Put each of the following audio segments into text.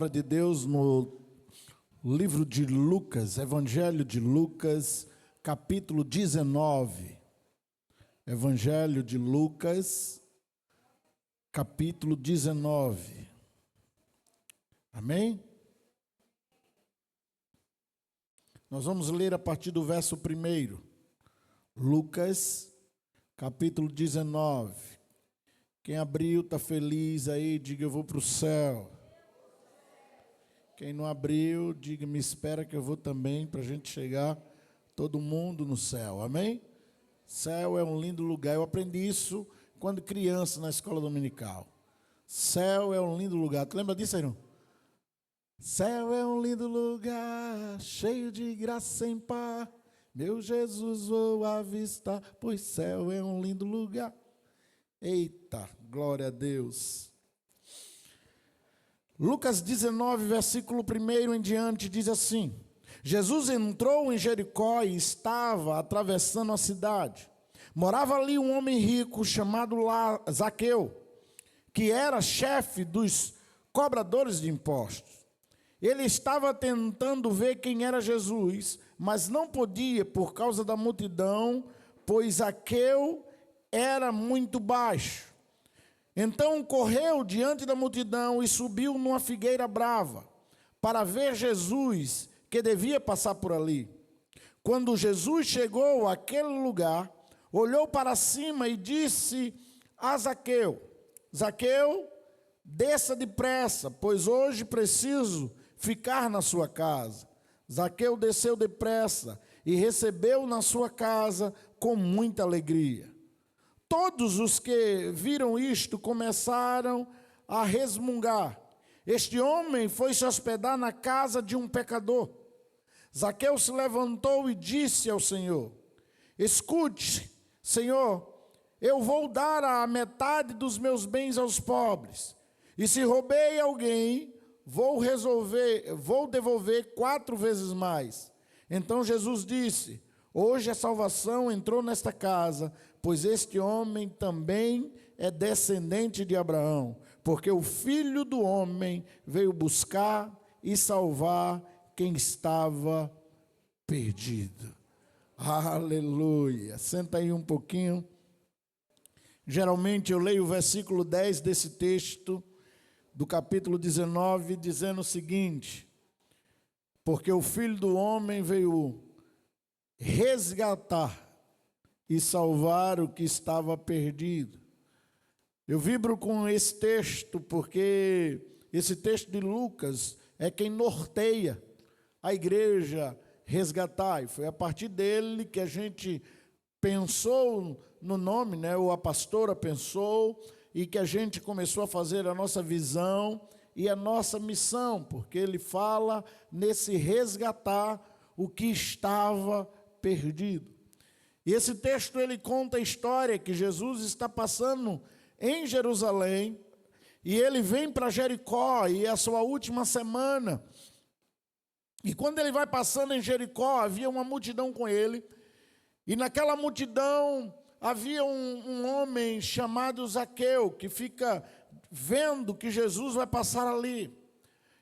Palavra de Deus no livro de Lucas, Evangelho de Lucas, capítulo 19. Evangelho de Lucas, capítulo 19. Amém? Nós vamos ler a partir do verso 1. Lucas, capítulo 19. Quem abriu está feliz aí, diga eu vou para o céu. Quem não abriu, diga me espera que eu vou também, para a gente chegar todo mundo no céu, amém? Céu é um lindo lugar, eu aprendi isso quando criança na escola dominical. Céu é um lindo lugar, tu lembra disso aí não? Céu é um lindo lugar, cheio de graça sem par, meu Jesus vou avistar, pois céu é um lindo lugar. Eita, glória a Deus. Lucas 19, versículo 1 em diante, diz assim: Jesus entrou em Jericó e estava atravessando a cidade. Morava ali um homem rico chamado Zaqueu, que era chefe dos cobradores de impostos. Ele estava tentando ver quem era Jesus, mas não podia por causa da multidão, pois Zaqueu era muito baixo. Então correu diante da multidão e subiu numa figueira brava, para ver Jesus, que devia passar por ali. Quando Jesus chegou àquele lugar, olhou para cima e disse a Zaqueu: Zaqueu, desça depressa, pois hoje preciso ficar na sua casa. Zaqueu desceu depressa e recebeu na sua casa com muita alegria. Todos os que viram isto começaram a resmungar. Este homem foi se hospedar na casa de um pecador. Zaqueu se levantou e disse ao Senhor: escute, Senhor, eu vou dar a metade dos meus bens aos pobres. E se roubei alguém, vou devolver 4 vezes mais. Então Jesus disse: hoje a salvação entrou nesta casa, pois este homem também é descendente de Abraão, porque o Filho do Homem veio buscar e salvar quem estava perdido. Aleluia. Senta aí um pouquinho. Geralmente eu leio o versículo 10 desse texto, do capítulo 19, dizendo o seguinte: porque o Filho do Homem veio resgatar e salvar o que estava perdido. Eu vibro com esse texto porque esse texto de Lucas é quem norteia a igreja resgatar. E foi a partir dele que a gente pensou no nome, né? Ou a pastora pensou, e que a gente começou a fazer a nossa visão e a nossa missão, porque ele fala nesse resgatar o que estava perdido. E esse texto ele conta a história que Jesus está passando em Jerusalém, e ele vem para Jericó, e é a sua última semana. E quando ele vai passando em Jericó, havia uma multidão com ele, e naquela multidão havia um homem chamado Zaqueu, que fica vendo que Jesus vai passar ali.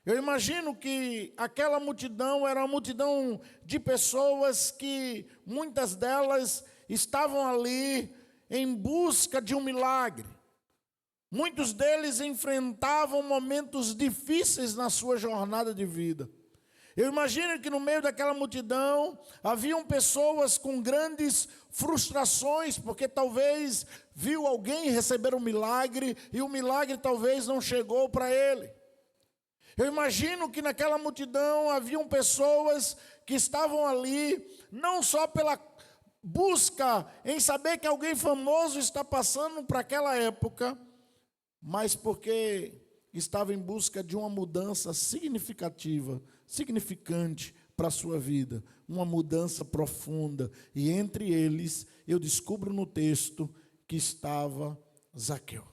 Eu imagino que aquela multidão era uma multidão de pessoas que, muitas delas, estavam ali em busca de um milagre. Muitos deles enfrentavam momentos difíceis na sua jornada de vida. Eu imagino que no meio daquela multidão haviam pessoas com grandes frustrações, porque talvez viu alguém receber um milagre e o milagre talvez não chegou para ele. Eu imagino que naquela multidão haviam pessoas que estavam ali, não só pela busca em saber que alguém famoso está passando para aquela época, mas porque estava em busca de uma mudança significativa, significante para a sua vida, uma mudança profunda. E entre eles, eu descubro no texto que estava Zaqueu.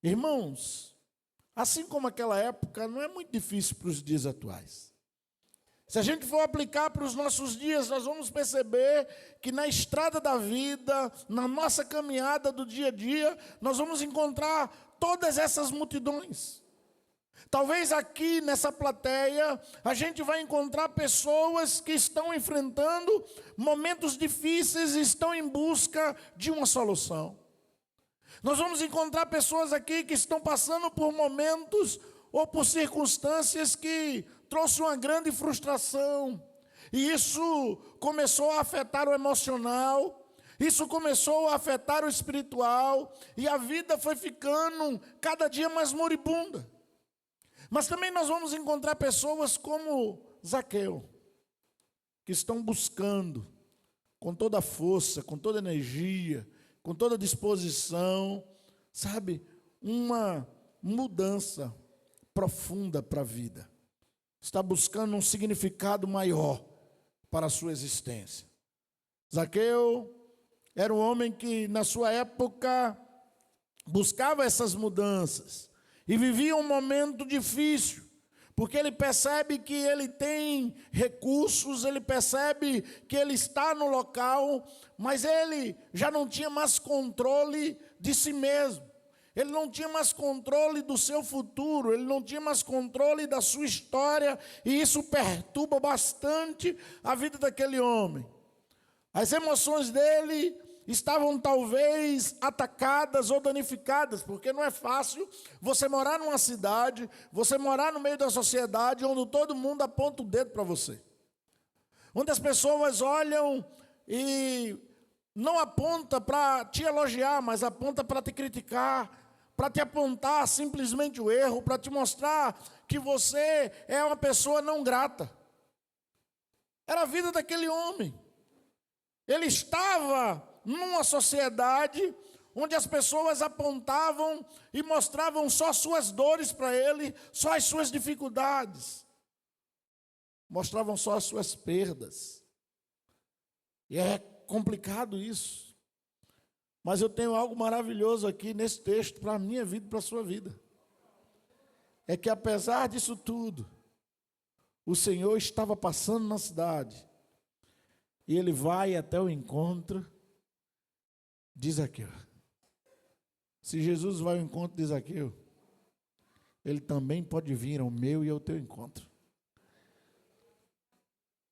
Irmãos, assim como aquela época, não é muito difícil para os dias atuais. Se a gente for aplicar para os nossos dias, nós vamos perceber que na estrada da vida, na nossa caminhada do dia a dia, nós vamos encontrar todas essas multidões. Talvez aqui nessa plateia a gente vai encontrar pessoas que estão enfrentando momentos difíceis e estão em busca de uma solução. Nós vamos encontrar pessoas aqui que estão passando por momentos ou por circunstâncias que trouxe uma grande frustração. E isso começou a afetar o emocional, isso começou a afetar o espiritual, e a vida foi ficando cada dia mais moribunda. Mas também nós vamos encontrar pessoas como Zaqueu, que estão buscando com toda a força, com toda a energia, com toda a disposição, sabe, uma mudança profunda para a vida. Está buscando um significado maior para a sua existência. Zaqueu era um homem que, na sua época, buscava essas mudanças e vivia um momento difícil, porque ele percebe que ele tem recursos, ele percebe que ele está no local, mas ele já não tinha mais controle de si mesmo. Ele não tinha mais controle do seu futuro, ele não tinha mais controle da sua história, e isso perturba bastante a vida daquele homem. As emoções dele estavam talvez atacadas ou danificadas, porque não é fácil você morar numa cidade, você morar no meio da sociedade, onde todo mundo aponta o dedo para você. Onde as pessoas olham e não aponta para te elogiar, mas aponta para te criticar, para te apontar simplesmente o erro, para te mostrar que você é uma pessoa não grata. Era a vida daquele homem. Ele estava numa sociedade onde as pessoas apontavam e mostravam só suas dores para ele, só as suas dificuldades. Mostravam só as suas perdas. E é complicado isso. Mas eu tenho algo maravilhoso aqui nesse texto para a minha vida e para a sua vida. É que apesar disso tudo, o Senhor estava passando na cidade. E ele vai até o encontro de Zaqueu. Se Jesus vai ao encontro de Zaqueu, ele também pode vir ao meu e ao teu encontro.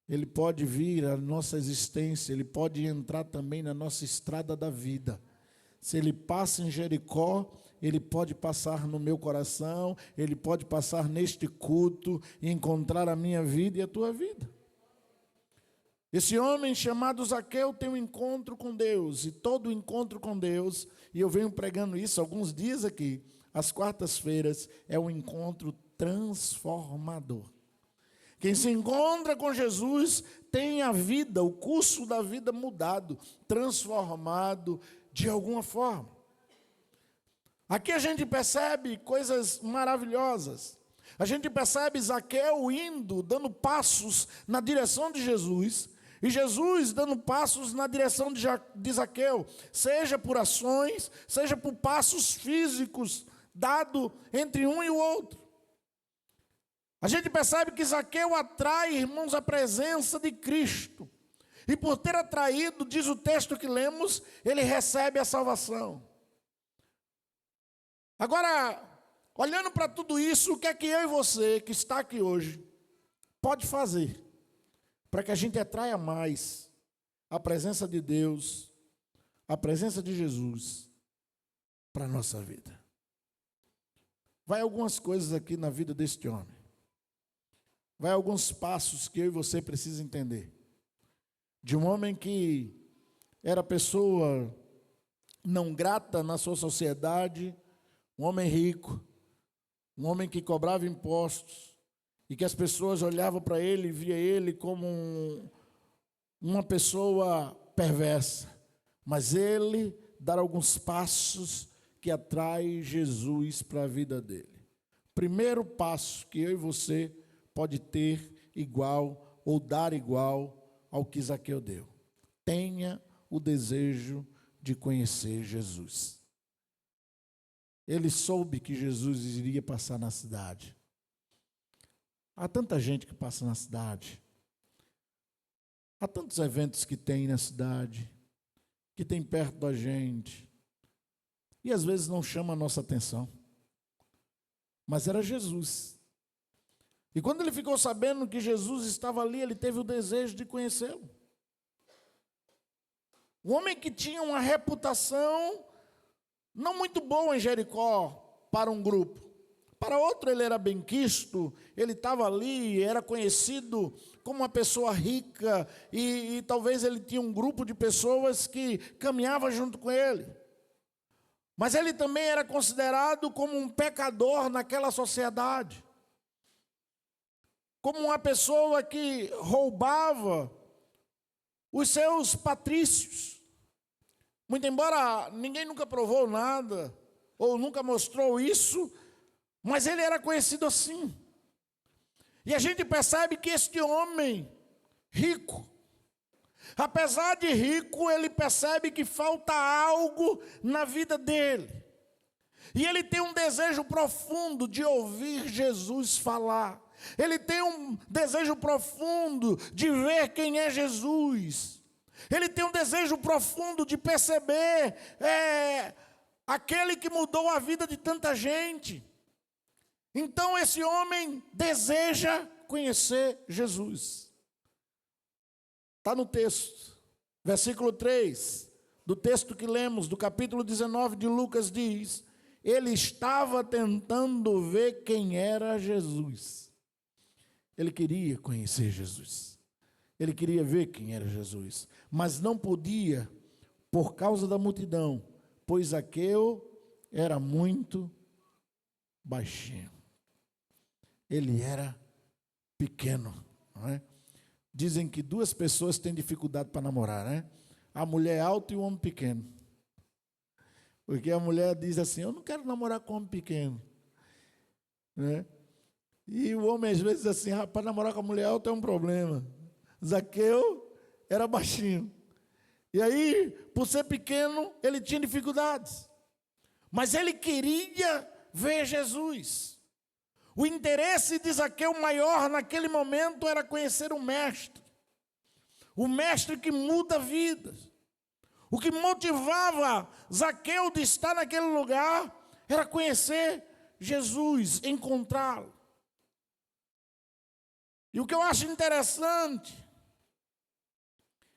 Ele pode vir à nossa existência, ele pode entrar também na nossa estrada da vida. Se ele passa em Jericó, ele pode passar no meu coração, ele pode passar neste culto e encontrar a minha vida e a tua vida. Esse homem chamado Zaqueu tem um encontro com Deus, e todo encontro com Deus, e eu venho pregando isso alguns dias aqui, às quartas-feiras, é um encontro transformador. Quem se encontra com Jesus tem a vida, o curso da vida mudado, transformado de alguma forma. Aqui a gente percebe coisas maravilhosas. A gente percebe Zaqueu indo, dando passos na direção de Jesus, e Jesus dando passos na direção de Zaqueu, seja por ações, seja por passos físicos, dado entre um e o outro. A gente percebe que Zaqueu atrai, irmãos, a presença de Cristo. E por ter atraído, diz o texto que lemos, ele recebe a salvação. Agora, olhando para tudo isso, o que é que eu e você, que está aqui hoje, pode fazer para que a gente atraia mais a presença de Deus, a presença de Jesus para a nossa vida? Vai algumas coisas aqui na vida deste homem. Vai alguns passos que eu e você precisamos entender. De um homem que era pessoa não grata na sua sociedade, um homem rico, um homem que cobrava impostos, e que as pessoas olhavam para ele e via ele como uma pessoa perversa. Mas ele dá alguns passos que atrai Jesus para a vida dele. Primeiro passo que eu e você pode ter igual ou dar igual ao que Zaqueu deu. Tenha o desejo de conhecer Jesus. Ele soube que Jesus iria passar na cidade. Há tanta gente que passa na cidade. Há tantos eventos que tem na cidade, que tem perto da gente, e às vezes não chama a nossa atenção. mas era Jesus. E quando ele ficou sabendo que Jesus estava ali, ele teve o desejo de conhecê-lo. Um homem que tinha uma reputação não muito boa em Jericó para um grupo. Para outro ele era benquisto, ele estava ali, era conhecido como uma pessoa rica e talvez ele tinha um grupo de pessoas que caminhava junto com ele. Mas ele também era considerado como um pecador naquela sociedade. Como uma pessoa que roubava os seus patrícios. Muito embora ninguém nunca provou nada, ou nunca mostrou isso, mas ele era conhecido assim. E a gente percebe que este homem rico, apesar de rico, ele percebe que falta algo na vida dele. E ele tem um desejo profundo de ouvir Jesus falar. Ele tem um desejo profundo de ver quem é Jesus. Ele tem um desejo profundo de perceber aquele que mudou a vida de tanta gente. Então esse homem deseja conhecer Jesus. Está no texto, versículo 3, do texto que lemos, do capítulo 19 de Lucas, diz: ele estava tentando ver quem era Jesus. Ele queria conhecer Jesus. Ele queria ver quem era Jesus, mas não podia por causa da multidão, pois Zaqueu era muito baixinho. Ele era pequeno, não é? Dizem que duas pessoas têm dificuldade para namorar, né? A mulher alta e o homem pequeno. Porque a mulher diz assim: eu não quero namorar com homem pequeno, né? E o homem às vezes diz assim: rapaz, namorar com a mulher alta é um problema. Zaqueu era baixinho. E aí, por ser pequeno, ele tinha dificuldades. Mas ele queria ver Jesus. O interesse de Zaqueu maior naquele momento era conhecer o mestre que muda vidas. O que motivava Zaqueu de estar naquele lugar era conhecer Jesus, encontrá-lo. E o que eu acho interessante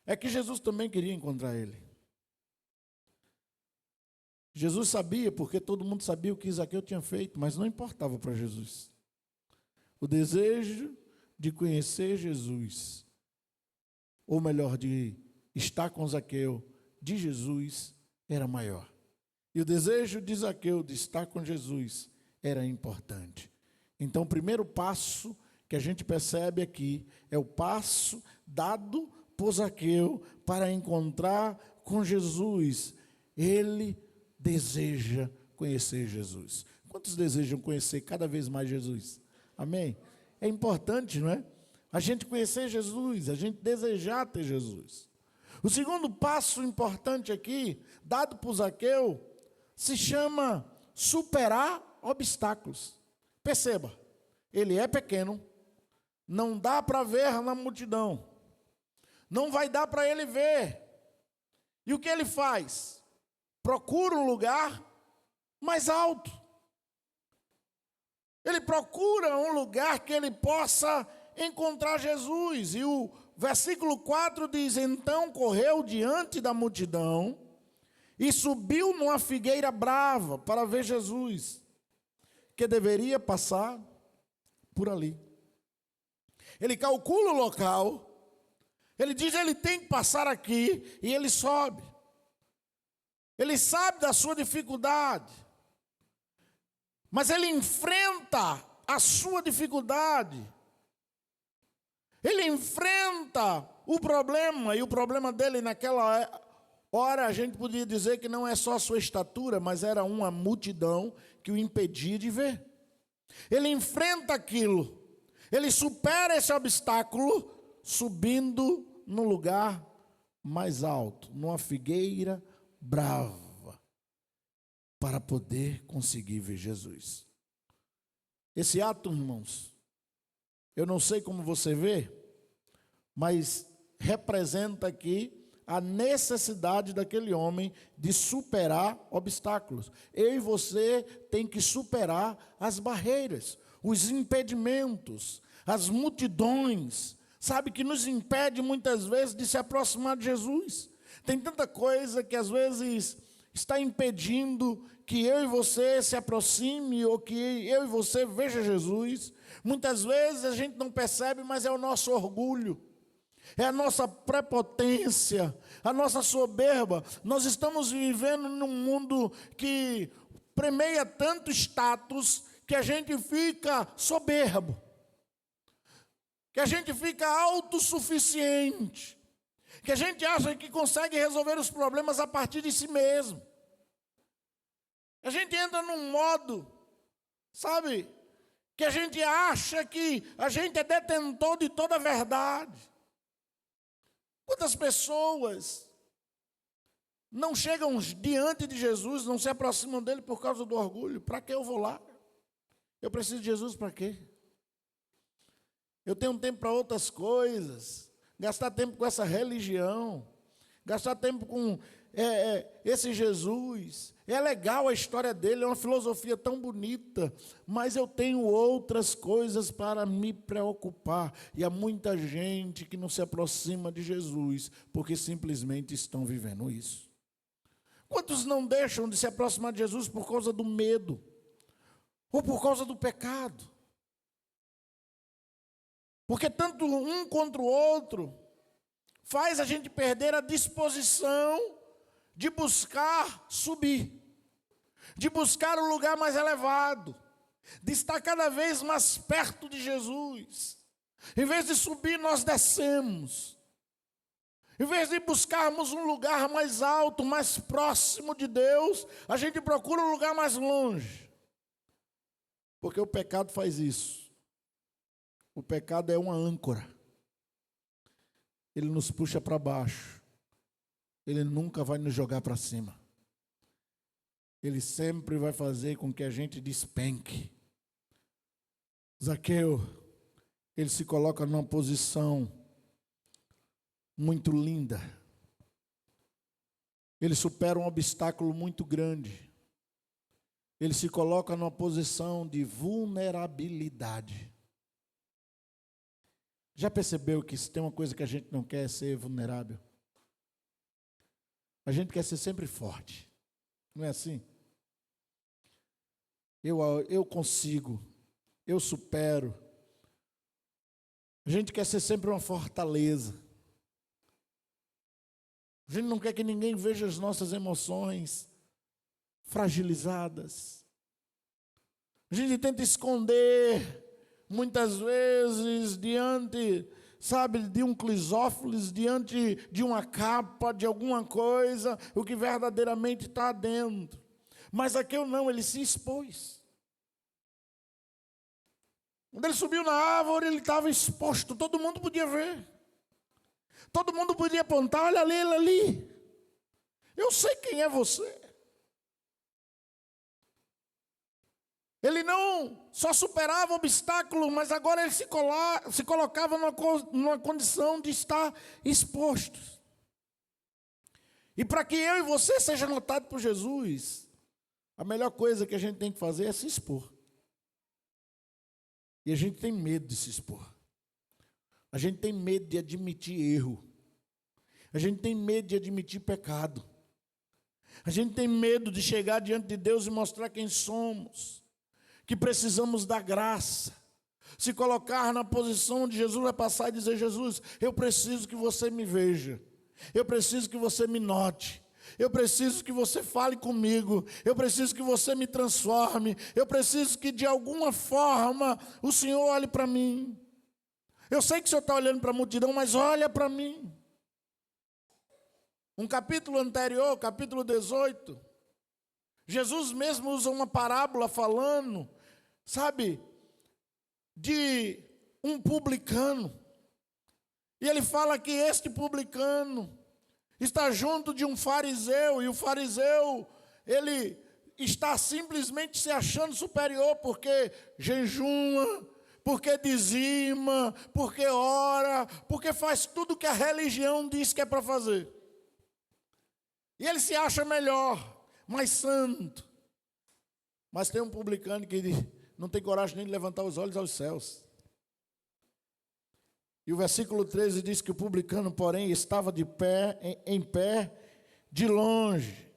é que Jesus também queria encontrar ele. Jesus sabia, porque todo mundo sabia o que Zaqueu tinha feito, mas não importava para Jesus. O desejo de conhecer Jesus, ou melhor, de estar com Zaqueu, de Jesus, era maior. E o desejo de Zaqueu de estar com Jesus era importante. Então, o primeiro passo que a gente percebe aqui é o passo dado por Zaqueu para encontrar com Jesus. Ele deseja conhecer Jesus. Quantos desejam conhecer cada vez mais Jesus? Amém? É importante, não é? A gente conhecer Jesus, a gente desejar ter Jesus. O segundo passo importante aqui, dado por Zaqueu, se chama superar obstáculos. Perceba, ele é pequeno, não dá para ver na multidão, não vai dar para ele ver. E o que ele faz? Procura um lugar mais alto. Ele procura um lugar que ele possa encontrar Jesus. E o versículo 4 diz: então correu diante da multidão e subiu numa figueira brava para ver Jesus, que deveria passar por ali. Ele calcula o local, ele diz: ele tem que passar aqui, e ele sobe. Ele sabe da sua dificuldade, mas ele enfrenta a sua dificuldade. Ele enfrenta o problema, e o problema dele naquela hora, a gente podia dizer que não é só a sua estatura, mas era uma multidão que o impedia de ver. Ele enfrenta aquilo, ele supera esse obstáculo, subindo no lugar mais alto, numa figueira brava, para poder conseguir ver Jesus. Esse ato, irmãos, eu não sei como você vê, mas representa aqui a necessidade daquele homem de superar obstáculos. Eu e você tem que superar as barreiras, os impedimentos, as multidões, sabe, que nos impede muitas vezes de se aproximar de Jesus. Tem tanta coisa que às vezes está impedindo que eu e você se aproxime ou que eu e você veja Jesus. Muitas vezes a gente não percebe, mas é o nosso orgulho, é a nossa prepotência, a nossa soberba. Nós estamos vivendo num mundo que premeia tanto status que a gente fica soberbo, que a gente fica autossuficiente, que a gente acha que consegue resolver os problemas a partir de si mesmo. A gente entra num modo, sabe, que a gente acha que a gente é detentor de toda a verdade. Quantas pessoas não chegam diante de Jesus, não se aproximam dele por causa do orgulho? Para que eu vou lá? Eu preciso de Jesus para quê? Eu tenho tempo para outras coisas, gastar tempo com essa religião, gastar tempo com esse Jesus. É legal a história dele, é uma filosofia tão bonita, mas eu tenho outras coisas para me preocupar. E há muita gente que não se aproxima de Jesus, porque simplesmente estão vivendo isso. Quantos não deixam de se aproximar de Jesus por causa do medo, ou por causa do pecado? Porque tanto um contra o outro faz a gente perder a disposição de buscar subir, de buscar o lugar mais elevado, de estar cada vez mais perto de Jesus. Em vez de subir, nós descemos. Em vez de buscarmos um lugar mais alto, mais próximo de Deus, a gente procura um lugar mais longe. Porque o pecado faz isso. O pecado é uma âncora. Ele nos puxa para baixo. Ele nunca vai nos jogar para cima. Ele sempre vai fazer com que a gente despenque. Zaqueu, ele se coloca numa posição muito linda. Ele supera um obstáculo muito grande. Ele se coloca numa posição de vulnerabilidade. Já percebeu que se tem uma coisa que a gente não quer é ser vulnerável? A gente quer ser sempre forte. Não é assim? Eu consigo. Eu supero. A gente quer ser sempre uma fortaleza. A gente não quer que ninguém veja as nossas emoções fragilizadas. A gente tenta esconder, muitas vezes, diante, sabe, de um clisófilis, diante de uma capa, de alguma coisa, o que verdadeiramente está dentro. Mas Zaqueu não, ele se expôs. Quando ele subiu na árvore, ele estava exposto, todo mundo podia ver. Todo mundo podia apontar, olha ali, ele ali. Eu sei quem é você. Ele não só superava obstáculos, mas agora ele se colocava numa condição de estar exposto. E para que eu e você seja notado por Jesus, a melhor coisa que a gente tem que fazer é se expor. E a gente tem medo de se expor. A gente tem medo de admitir erro. A gente tem medo de admitir pecado. A gente tem medo de chegar diante de Deus e mostrar quem somos. Que precisamos da graça. Se colocar na posição onde Jesus vai passar e dizer: Jesus, eu preciso que você me veja. Eu preciso que você me note. Eu preciso que você fale comigo. Eu preciso que você me transforme. Eu preciso que de alguma forma o Senhor olhe para mim. Eu sei que o Senhor está olhando para a multidão, mas olha para mim. Um capítulo anterior, capítulo 18, Jesus mesmo usa uma parábola falando, sabe, de um publicano. E ele fala que este publicano está junto de um fariseu, e o fariseu, ele está simplesmente se achando superior, porque jejuma, porque dizima, porque ora, porque faz tudo que a religião diz que é para fazer. E ele se acha melhor, mais santo. Mas tem um publicano que não tem coragem nem de levantar os olhos aos céus. E o versículo 13 diz que o publicano, porém, estava de pé, em pé, de longe,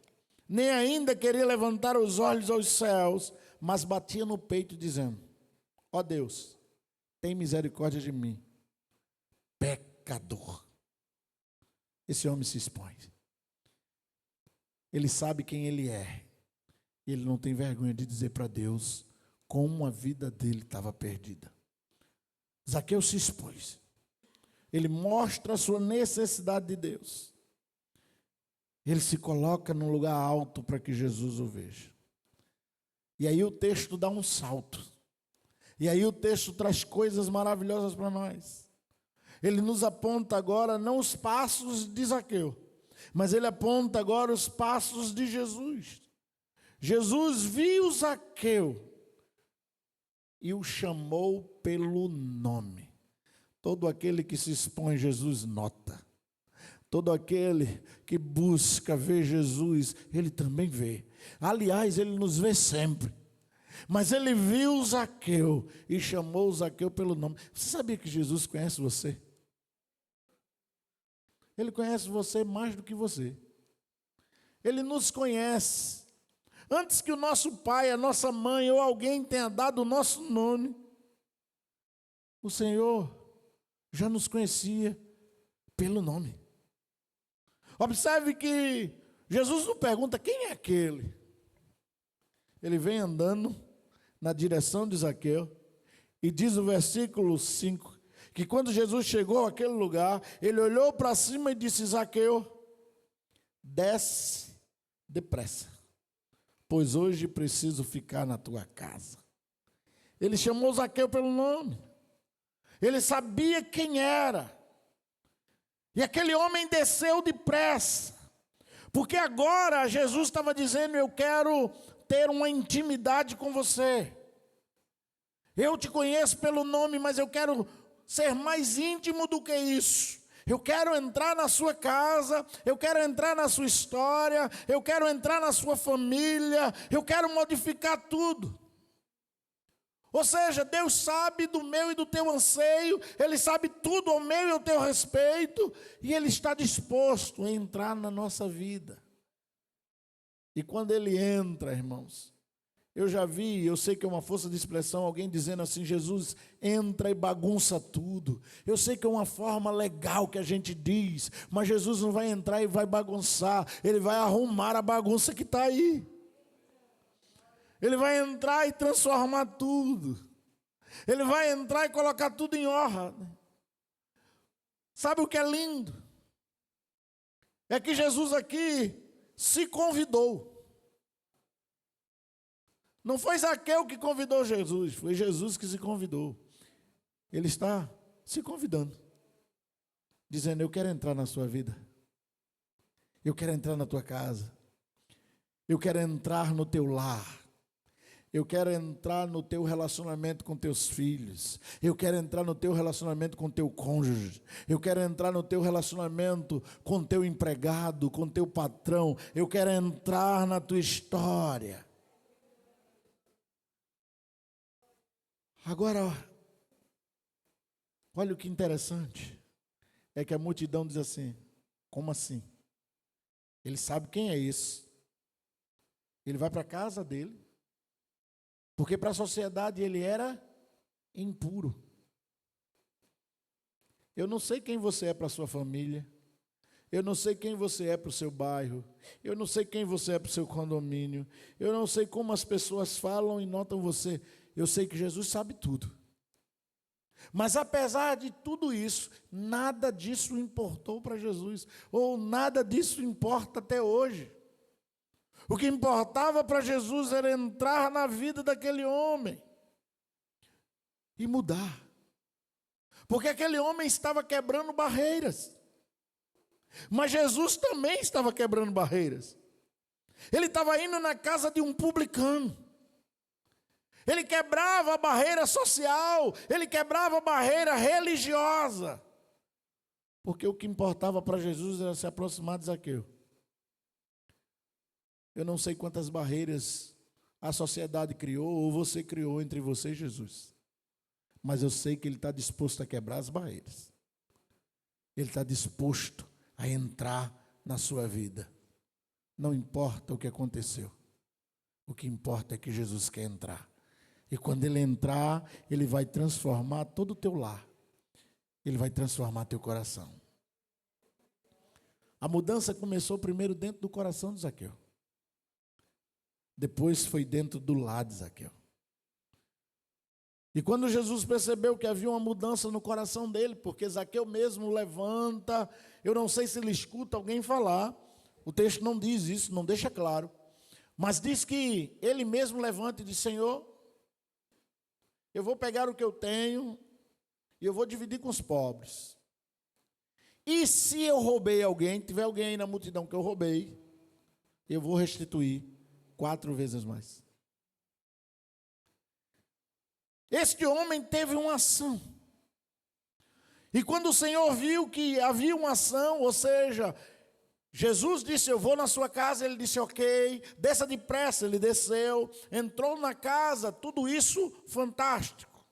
nem ainda queria levantar os olhos aos céus, mas batia no peito, dizendo: ó Deus, tem misericórdia de mim, pecador. Esse homem se expõe. Ele sabe quem ele é. E ele não tem vergonha de dizer para Deus como a vida dele estava perdida. Zaqueu se expôs. Ele mostra a sua necessidade de Deus. Ele se coloca num lugar alto para que Jesus o veja. E aí o texto dá um salto. E aí o texto traz coisas maravilhosas para nós. Ele nos aponta agora não os passos de Zaqueu, mas ele aponta agora os passos de Jesus. Jesus viu Zaqueu e o chamou pelo nome. Todo aquele que se expõe, Jesus nota. Todo aquele que busca ver Jesus, ele também vê. Aliás, ele nos vê sempre. Mas ele viu Zaqueu e chamou Zaqueu pelo nome. Você sabia que Jesus conhece você? Ele conhece você mais do que você. Ele nos conhece. Antes que o nosso pai, a nossa mãe ou alguém tenha dado o nosso nome, o Senhor já nos conhecia pelo nome. Observe que Jesus não pergunta quem é aquele. Ele vem andando na direção de Zaqueu e diz o versículo 5, que quando Jesus chegou àquele lugar, ele olhou para cima e disse: Zaqueu, desce depressa, pois hoje preciso ficar na tua casa. Ele chamou Zaqueu pelo nome. Ele sabia quem era. E aquele homem desceu depressa, porque agora Jesus estava dizendo: eu quero ter uma intimidade com você. Eu te conheço pelo nome, mas eu quero ser mais íntimo do que isso. Eu quero entrar na sua casa, eu quero entrar na sua história, eu quero entrar na sua família, eu quero modificar tudo. Ou seja, Deus sabe do meu e do teu anseio, Ele sabe tudo ao meu e ao teu respeito, e Ele está disposto a entrar na nossa vida. E quando Ele entra, irmãos, eu já vi, eu sei que é uma força de expressão, alguém dizendo assim: Jesus entra e bagunça tudo. Eu sei que é uma forma legal que a gente diz, mas Jesus não vai entrar e vai bagunçar, Ele vai arrumar a bagunça que está aí. Ele vai entrar e transformar tudo. Ele vai entrar e colocar tudo em ordem. Sabe o que é lindo? É que Jesus aqui se convidou. Não foi Zaqueu que convidou Jesus, foi Jesus que se convidou. Ele está se convidando, dizendo: eu quero entrar na sua vida. Eu quero entrar na tua casa. Eu quero entrar no teu lar. Eu quero entrar no teu relacionamento com teus filhos. Eu quero entrar no teu relacionamento com teu cônjuge. Eu quero entrar no teu relacionamento com teu empregado, com teu patrão. Eu quero entrar na tua história. Agora, olha o que interessante. É que a multidão diz assim: como assim? Ele sabe quem é esse. Ele vai para a casa dele. Porque para a sociedade ele era impuro. Eu não sei quem você é para a sua família. Eu não sei quem você é para o seu bairro. Eu não sei quem você é para o seu condomínio. Eu não sei como as pessoas falam e notam você. Eu sei que Jesus sabe tudo. Mas apesar de tudo isso, nada disso importou para Jesus. Ou nada disso importa até hoje. O que importava para Jesus era entrar na vida daquele homem e mudar. Porque aquele homem estava quebrando barreiras. Mas Jesus também estava quebrando barreiras. Ele estava indo na casa de um publicano. Ele quebrava a barreira social, ele quebrava a barreira religiosa. Porque o que importava para Jesus era se aproximar de Zaqueu. Eu não sei quantas barreiras a sociedade criou ou você criou entre você e Jesus. Mas eu sei que Ele está disposto a quebrar as barreiras. Ele está disposto a entrar na sua vida. Não importa o que aconteceu. O que importa é que Jesus quer entrar. E quando Ele entrar, Ele vai transformar todo o teu lar. Ele vai transformar teu coração. A mudança começou primeiro dentro do coração de Zaqueu. Depois foi dentro do lar de Zaqueu. E quando Jesus percebeu que havia uma mudança no coração dele, porque Zaqueu mesmo levanta, eu não sei se ele escuta alguém falar, o texto não diz isso, não deixa claro, mas diz que ele mesmo levanta e diz: Senhor, eu vou pegar o que eu tenho e eu vou dividir com os pobres. E se eu roubei alguém, tiver alguém aí na multidão que eu roubei, eu vou restituir 4 vezes mais. Este homem teve uma ação. E quando o Senhor viu que havia uma ação, ou seja, Jesus disse: eu vou na sua casa, ele disse: ok, desça depressa, ele desceu, entrou na casa, tudo isso fantástico.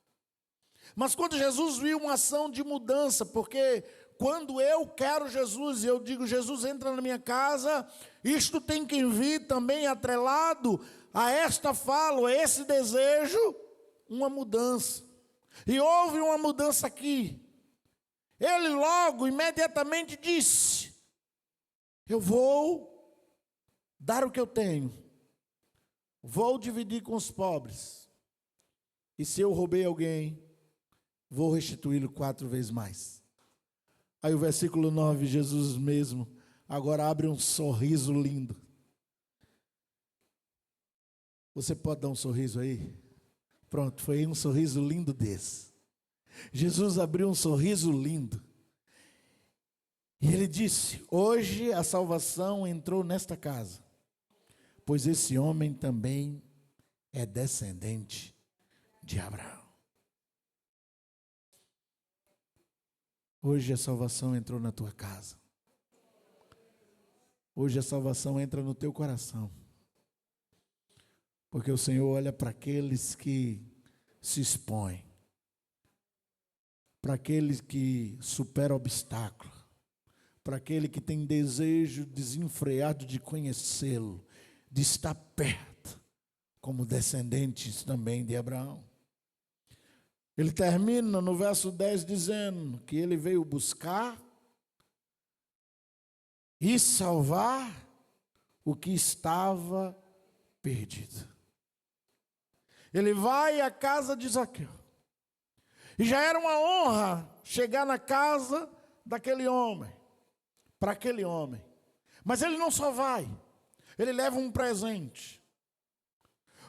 Mas quando Jesus viu uma ação de mudança, porque quando eu quero Jesus e eu digo: Jesus, entra na minha casa, isto tem que vir também atrelado a esta fala, a esse desejo, uma mudança. E houve uma mudança aqui. Ele logo, imediatamente disse: eu vou dar o que eu tenho, vou dividir com os pobres, e se eu roubei alguém, vou restituí-lo 4 vezes mais. Aí o versículo 9, Jesus mesmo agora abre um sorriso lindo. Você pode dar um sorriso aí? Pronto, foi um sorriso lindo desse. Jesus abriu um sorriso lindo. E ele disse: hoje a salvação entrou nesta casa, pois esse homem também é descendente de Abraão. Hoje a salvação entrou na tua casa. Hoje a salvação entra no teu coração. Porque o Senhor olha para aqueles que se expõem, para aqueles que superam obstáculos, para aquele que tem desejo desenfreado de conhecê-lo, de estar perto, como descendentes também de Abraão. Ele termina no verso 10 dizendo que ele veio buscar e salvar o que estava perdido. Ele vai à casa de Zaqueu. E já era uma honra chegar na casa daquele homem, para aquele homem. Mas ele não só vai, ele leva um presente.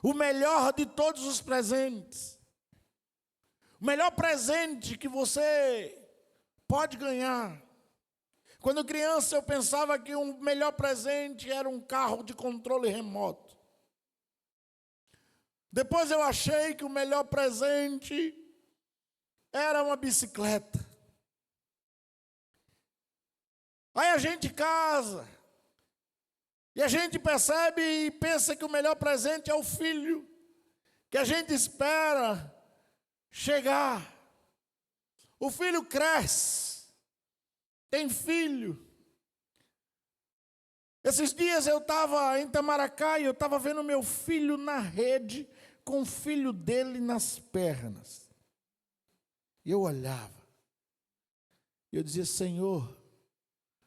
O melhor de todos os presentes. O melhor presente que você pode ganhar. Quando criança eu pensava que o melhor presente era um carro de controle remoto. Depois eu achei que o melhor presente era uma bicicleta. Aí a gente casa, e a gente percebe e pensa que o melhor presente é o filho, que a gente espera chegar. O filho cresce, tem filho. Esses dias eu estava em Itamaracá e eu estava vendo meu filho na rede, com o filho dele nas pernas. E eu olhava, e eu dizia: Senhor,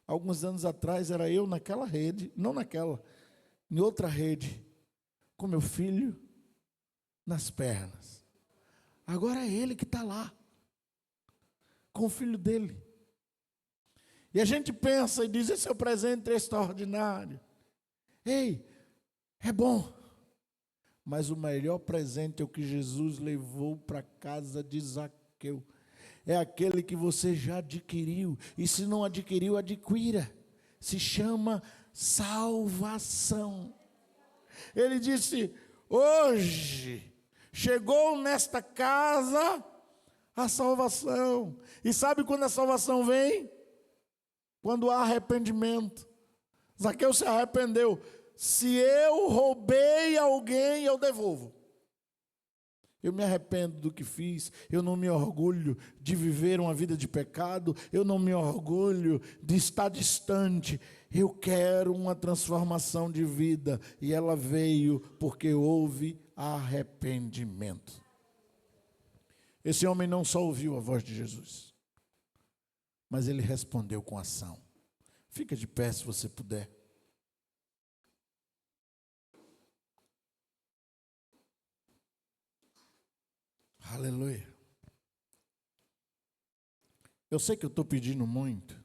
alguns anos atrás era eu naquela rede, não naquela, em outra rede, com meu filho nas pernas. Agora é ele que está lá, com o filho dele. E a gente pensa e diz: esse é o presente extraordinário. Ei, é bom. Mas o melhor presente é o que Jesus levou para a casa de Zaqueu. É aquele que você já adquiriu. E se não adquiriu, adquira. Se chama salvação. Ele disse: hoje chegou nesta casa a salvação. E sabe quando a salvação vem? Quando há arrependimento. Zaqueu se arrependeu. se eu roubei alguém, eu devolvo. Eu me arrependo do que fiz, eu não me orgulho de viver uma vida de pecado, eu não me orgulho de estar distante. Eu quero uma transformação de vida, e ela veio porque houve arrependimento. Esse homem não só ouviu a voz de Jesus, mas ele respondeu com ação. Fica de pé se você puder. Aleluia. Eu sei que eu estou pedindo muito,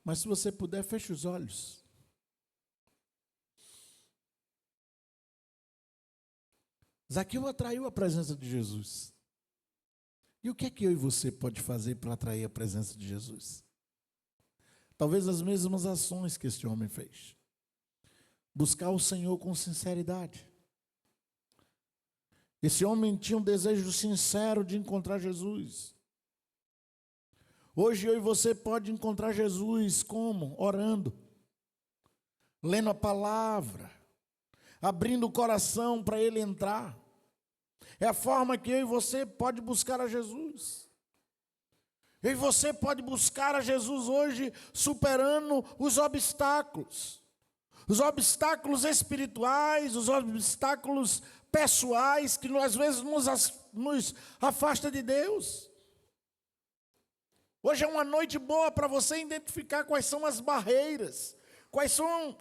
mas se você puder, feche os olhos. Zaqueu atraiu a presença de Jesus. E o que é que eu e você pode fazer para atrair a presença de Jesus? Talvez as mesmas ações que este homem fez. Buscar o Senhor com sinceridade. Esse homem tinha um desejo sincero de encontrar Jesus. Hoje eu e você pode encontrar Jesus como? Orando, lendo a palavra, abrindo o coração para Ele entrar. É a forma que eu e você pode buscar a Jesus. Eu e você pode buscar a Jesus hoje superando os obstáculos. Os obstáculos espirituais, os obstáculos pessoais que às vezes nos afasta de Deus. Hoje é uma noite boa para você identificar quais são as barreiras, quais são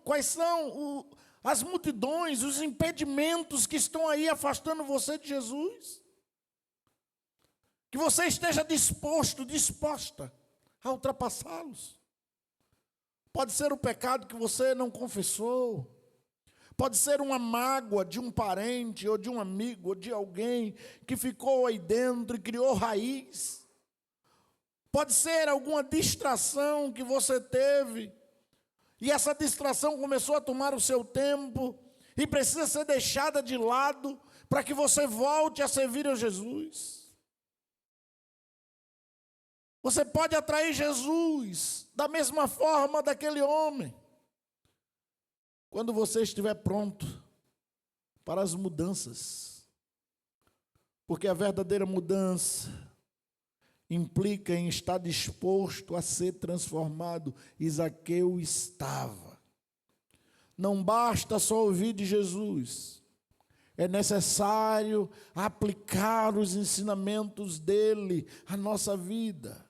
as multidões, os impedimentos que estão aí afastando você de Jesus. Que você esteja disposta a ultrapassá-los. Pode ser o pecado que você não confessou. Pode ser uma mágoa de um parente, ou de um amigo, ou de alguém que ficou aí dentro e criou raiz. Pode ser alguma distração que você teve, e essa distração começou a tomar o seu tempo, e precisa ser deixada de lado, para que você volte a servir a Jesus. Você pode atrair Jesus da mesma forma daquele homem. Quando você estiver pronto para as mudanças. Porque a verdadeira mudança implica em estar disposto a ser transformado. E Zaqueu estava. Não basta só ouvir de Jesus. É necessário aplicar os ensinamentos dele à nossa vida.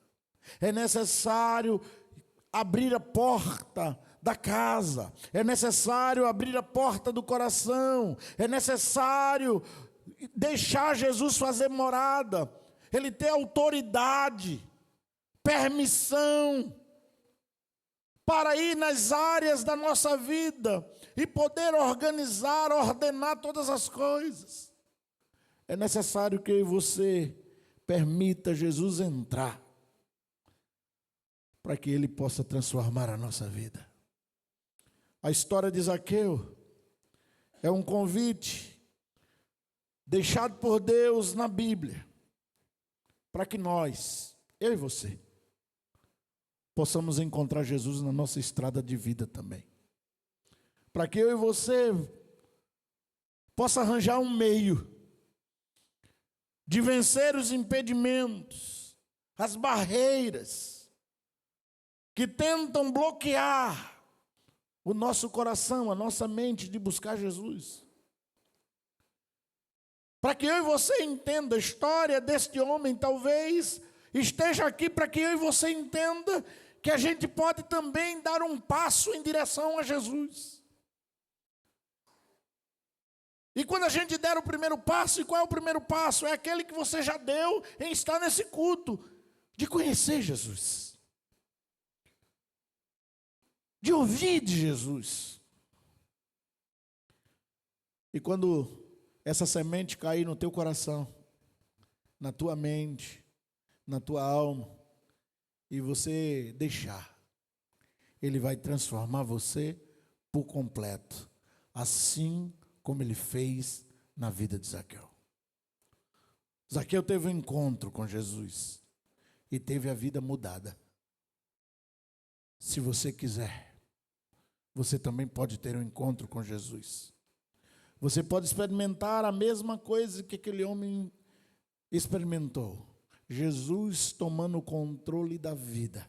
É necessário abrir a porta da casa, é necessário abrir a porta do coração, é necessário deixar Jesus fazer morada, Ele ter autoridade, permissão, para ir nas áreas da nossa vida e poder organizar, ordenar todas as coisas. É necessário que você permita Jesus entrar, para que Ele possa transformar a nossa vida. A história de Zaqueu é um convite deixado por Deus na Bíblia, para que nós, eu e você, possamos encontrar Jesus na nossa estrada de vida também. Para que eu e você possa arranjar um meio de vencer os impedimentos, as barreiras que tentam bloquear o nosso coração, a nossa mente de buscar Jesus. Para que eu e você entenda a história deste homem, talvez esteja aqui para que eu e você entenda que a gente pode também dar um passo em direção a Jesus. E quando a gente der o primeiro passo, e qual é o primeiro passo? É aquele que você já deu em estar nesse culto, de conhecer Jesus. De ouvir de Jesus. E quando essa semente cair no teu coração, na tua mente, na tua alma, e você deixar, Ele vai transformar você por completo, assim como Ele fez na vida de Zaqueu. Zaqueu teve um encontro com Jesus e teve a vida mudada. Se você quiser, você também pode ter um encontro com Jesus. Você pode experimentar a mesma coisa que aquele homem experimentou. Jesus tomando o controle da vida.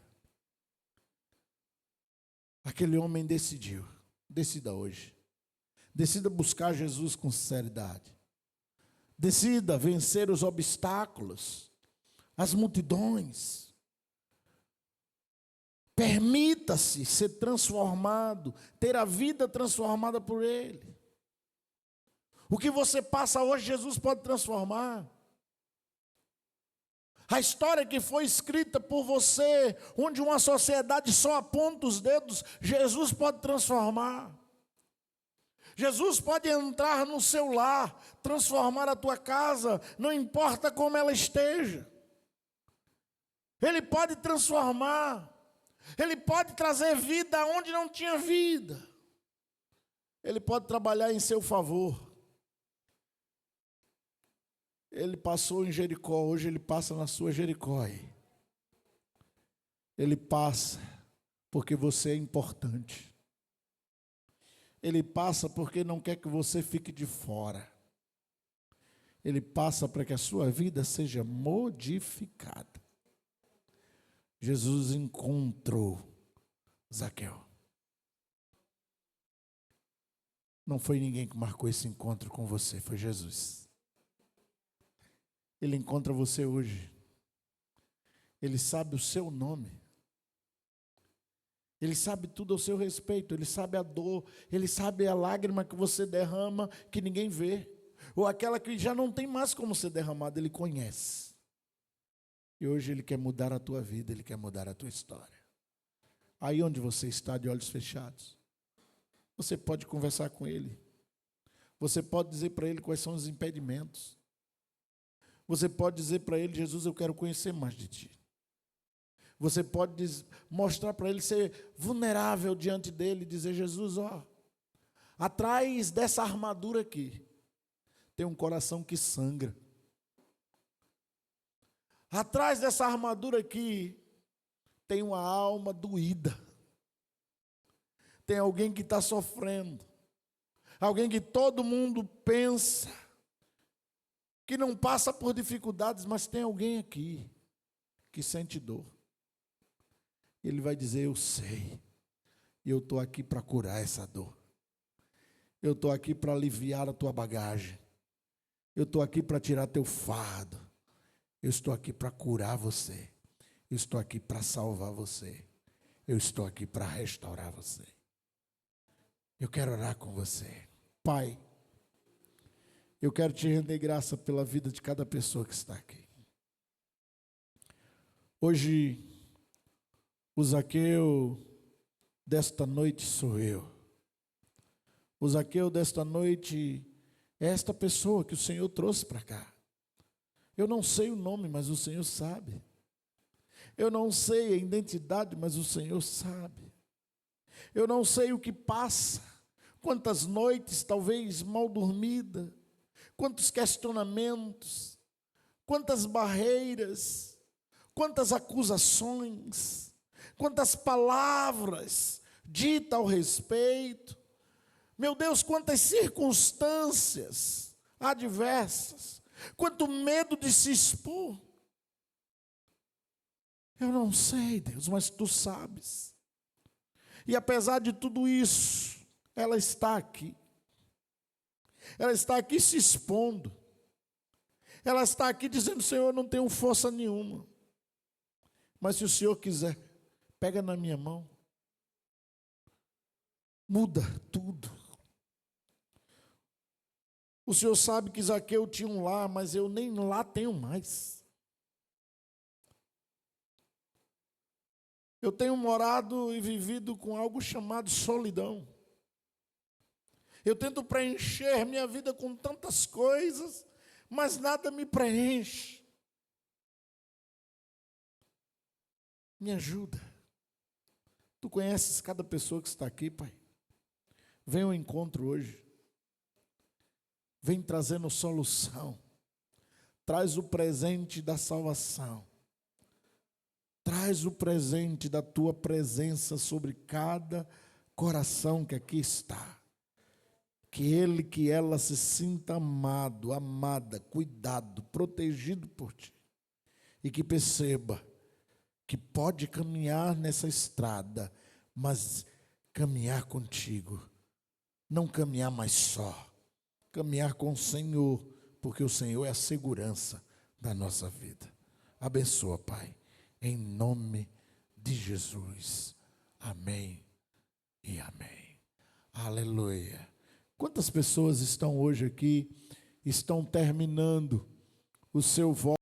Aquele homem decidiu. Decida hoje. Decida buscar Jesus com sinceridade. Decida vencer os obstáculos, as multidões. Permita-se ser transformado, ter a vida transformada por Ele. O que você passa hoje, Jesus pode transformar. A história que foi escrita por você, onde uma sociedade só aponta os dedos, Jesus pode transformar. Jesus pode entrar no seu lar, transformar a tua casa, não importa como ela esteja. Ele pode transformar. Ele pode trazer vida onde não tinha vida. Ele pode trabalhar em seu favor. Ele passou em Jericó, hoje ele passa na sua Jericó. Ele passa porque você é importante. Ele passa porque não quer que você fique de fora. Ele passa para que a sua vida seja modificada. Jesus encontrou Zaqueu. Não foi ninguém que marcou esse encontro com você, foi Jesus. Ele encontra você hoje. Ele sabe o seu nome. Ele sabe tudo ao seu respeito. Ele sabe a dor. Ele sabe a lágrima que você derrama que ninguém vê. Ou aquela que já não tem mais como ser derramada. Ele conhece. E hoje Ele quer mudar a tua vida. Ele quer mudar a tua história. Aí onde você está de olhos fechados, você pode conversar com Ele. Você pode dizer para Ele quais são os impedimentos. Você pode dizer para Ele: Jesus, eu quero conhecer mais de Ti. Você pode mostrar para Ele, ser vulnerável diante dEle, e dizer: Jesus, ó, atrás dessa armadura aqui, tem um coração que sangra. Atrás dessa armadura aqui, tem uma alma doída. Tem alguém que está sofrendo. Alguém que todo mundo pensa que não passa por dificuldades, mas tem alguém aqui que sente dor. Ele vai dizer: eu sei, e eu estou aqui para curar essa dor. Eu estou aqui para aliviar a tua bagagem. Eu estou aqui para tirar teu fardo. Eu estou aqui para curar você. Eu estou aqui para salvar você. Eu estou aqui para restaurar você. Eu quero orar com você. Pai, eu quero te render graça pela vida de cada pessoa que está aqui. Hoje, o Zaqueu desta noite sou eu. O Zaqueu desta noite é esta pessoa que o Senhor trouxe para cá. Eu não sei o nome, mas o Senhor sabe. Eu não sei a identidade, mas o Senhor sabe. Eu não sei o que passa, quantas noites talvez mal dormida, quantos questionamentos, quantas barreiras, quantas acusações, quantas palavras ditas ao respeito. Meu Deus, quantas circunstâncias adversas, quanto medo de se expor. Eu não sei, Deus, mas Tu sabes. E apesar de tudo isso, ela está aqui. Ela está aqui se expondo. Ela está aqui dizendo: Senhor, eu não tenho força nenhuma. Mas se o Senhor quiser, pega na minha mão. Muda tudo. O Senhor sabe que Zaqueu tinha um lar, mas eu nem lá tenho mais. Eu tenho morado e vivido com algo chamado solidão. Eu tento preencher minha vida com tantas coisas, mas nada me preenche. Me ajuda. Tu conheces cada pessoa que está aqui, Pai. Vem ao encontro hoje. Vem trazendo solução. Traz o presente da salvação. Traz o presente da Tua presença sobre cada coração que aqui está, que ela se sinta amado, amada, cuidado, protegido por ti, e que perceba que pode caminhar nessa estrada, mas caminhar contigo, não caminhar mais só, caminhar com o Senhor, porque o Senhor é a segurança da nossa vida. Abençoa, Pai, em nome de Jesus. Amém e amém. Aleluia. Quantas pessoas estão hoje aqui, estão terminando o seu voto